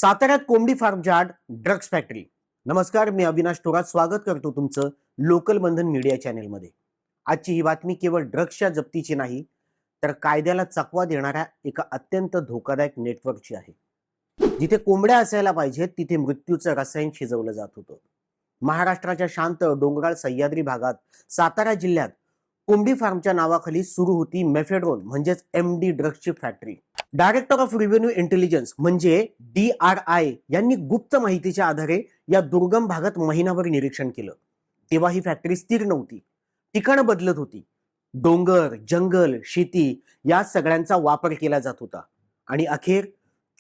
साताऱ्यात कोंबडी फार्मच्या आड ड्रग्ज फॅक्टरी. नमस्कार, मी अविनाश थोरात स्वागत करतो तुमचं लोकल बंधन मीडिया चॅनेलमध्ये. आजची ही बातमी केवळ ड्रग्जच्या जप्तीची नाही, तर कायद्याला चकवा देणाऱ्या एका अत्यंत धोकादायक नेटवर्कची आहे. जिथे कोंबड्या असायला पाहिजेत तिथे मृत्यूचं रसायन शिजवलं जात होतं. महाराष्ट्राच्या शांत डोंगराळ सह्याद्री भागात सातारा जिल्ह्यात कोंबडी फार्मच्या नावाखाली सुरू होती मेफेड्रोन म्हणजेच MD ड्रग्जची factory. Director of revenue intelligence म्हणजे DRI यांनी गुप्त माहितीच्या आधारे या दुर्गम भागात महिनाभर निरीक्षण केलं. तेव्हा ही फॅक्टरी स्थिर नव्हती, ठिकाणं बदलत होती. डोंगर, जंगल, शेती या सगळ्यांचा वापर केला जात होता. आणि अखेर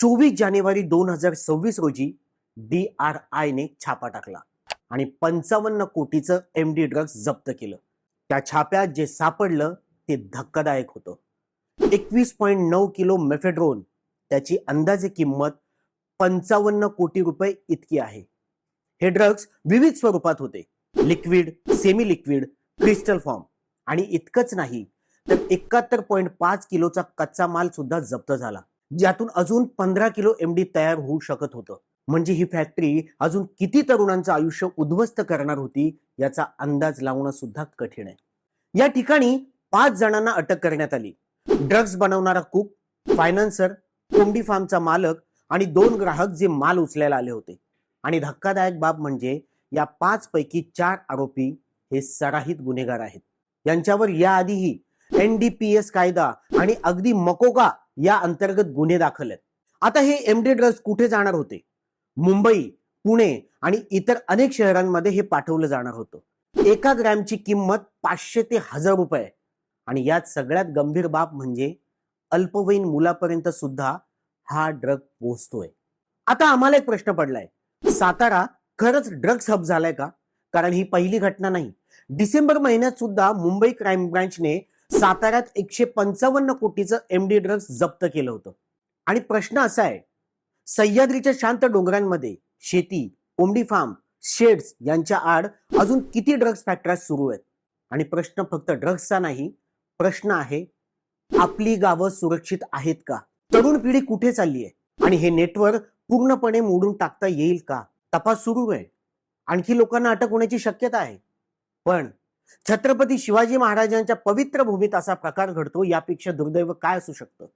24 जानेवारी 2026 रोजी DRI ने छापा टाकला आणि 55 कोटीचं MD ड्रग्ज जप्त केलं. त्या छाप्यात जे सापडलं ते धक्कादायक होतं. 21.9 किलो मेफेड्रोन, त्याची अंदाजे किंमत 55 कोटी रुपये इतकी आहे. हे ड्रग्ज विविध स्वरूपात होते: liquid, semi liquid, crystal form. आणि इतकंच नाही तर 71.5 किलोचा कच्चा माल सुद्धा जप्त झाला, ज्यातून अजून 15 किलो MD तयार होऊ शकत होतं. म्हणजे ही फॅक्टरी अजून किती तरुणांचं आयुष्य उद्ध्वस्त करणार होती याचा अंदाज लावणं सुद्धा कठीण आहे. या ठिकाणी 5 जणांना अटक करण्यात आली. ड्रग्ज बनवणारा कुक, फायनान्सर, कोंबडी फार्मचा मालक आणि 2 ग्राहक जे माल उचलायला आले होते. आणि धक्कादायक बाब म्हणजे या 5 पैकी 4 आरोपी हे सराहित गुन्हेगार आहेत. यांच्यावर याआधीही NDPS कायदा आणि अगदी मकोका या अंतर्गत गुन्हे दाखल आहेत. आता हे MD ड्रग्ज कुठे जाणार होते? मुंबई, पुणे आणि इतर अनेक शहरांमध्ये हे पाठवलं जाणार होतं. 1 ग्रॅमची किंमत 500 ते 1000 रुपये. आणि यात सगळ्यात गंभीर बाब म्हणजे अल्पवयीन मुलापर्यंत सुद्धा हा ड्रग पोहोचतोय. आता आम्हाला एक प्रश्न पडलाय, सातारा खरंच ड्रग्ज हब झालाय का? कारण ही पहिली घटना नाही. डिसेंबर महिन्यात सुद्धा मुंबई क्राईम ब्रांचने साताऱ्यात 155 कोटीचं MD ड्रग्ज जप्त केलं होतं. आणि प्रश्न असा आहे, सह्याद्रीच्या शांत डोंगरांमध्ये शेती, कोंबडी फार्म, शेड्स यांच्या आड अजून किती ड्रग्ज फॅक्टऱ्या सुरू आहेत? आणि प्रश्न फक्त ड्रग्जचा नाही, प्रश्न आहे, आपली गावं सुरक्षित आहेत का? तरुण पिढी कुठे चालली आहे? आणि हे नेटवर्क पूर्णपणे मोडून टाकता येईल का? तपास सुरू आहे. आणखी लोकांना अटक होण्याची शक्यता आहे. पण छत्रपती शिवाजी महाराजांच्या पवित्र भूमीत असा प्रकार घडतो, यापेक्षा दुर्दैव काय असू शकतं?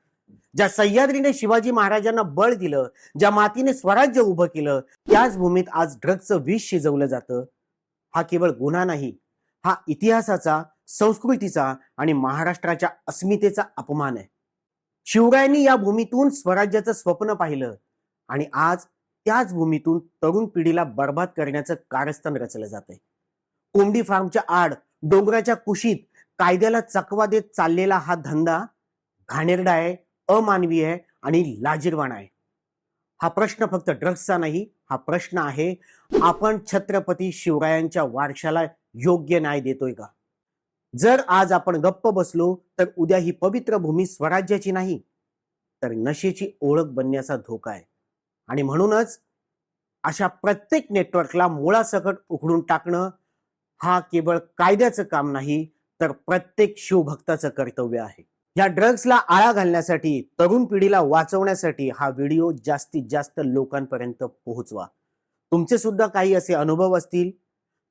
ज्या सह्याद्रीने शिवाजी महाराजांना बळ दिलं, ज्या मातीने स्वराज्य उभं केलं, त्याच भूमीत आज ड्रग्जचं विष शिजवलं जातं. हा केवळ गुन्हा नाही, हा इतिहासाचा, संस्कृतीचा आणि महाराष्ट्राच्या अस्मितेचा अपमान आहे. शिवरायांनी या भूमीतून स्वराज्याचं स्वप्न पाहिलं आणि आज त्याच भूमीतून तरुण पिढीला बर्बाद करण्याचं कारस्थान रचलं जातंय. कोंबडी फार्मच्या आड डोंगराच्या कुशीत कायद्याला चकवा देत चाललेला हा धंदा घाणेरडा आहे, अमानवीय आहे आणि लाजिरवाणा आहे. हा प्रश्न फक्त ड्रग्जचा नाही, हा प्रश्न आहे, आपण छत्रपती शिवरायांच्या वारशाला योग्य न्याय देतोय का? जर आज आपण गप्प बसलो तर उद्या ही पवित्र भूमी स्वराज्याची नाही तर नशेची ओळख बनण्याचा धोका आहे. आणि म्हणूनच अशा प्रत्येक नेटवर्कला मुळासकट उखडून टाकणं हा केवळ कायद्याचं काम नाही, तर प्रत्येक शिवभक्ताचं कर्तव्य आहे. या ड्रग्जला आळा घालण्यासाठी, तरुण पिढीला वाचवण्यासाठी हा व्हिडिओ जास्तीत जास्त लोकांपर्यंत पोहोचवा. तुमचे सुद्धा काही असे अनुभव असतील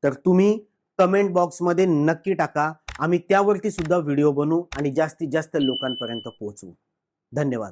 तर तुम्ही कमेंट बॉक्समध्ये नक्की टाका. आम्ही त्यावरती सुद्धा व्हिडिओ बनवू आणि जास्तीत जास्त लोकांपर्यंत पोहोचवू. धन्यवाद.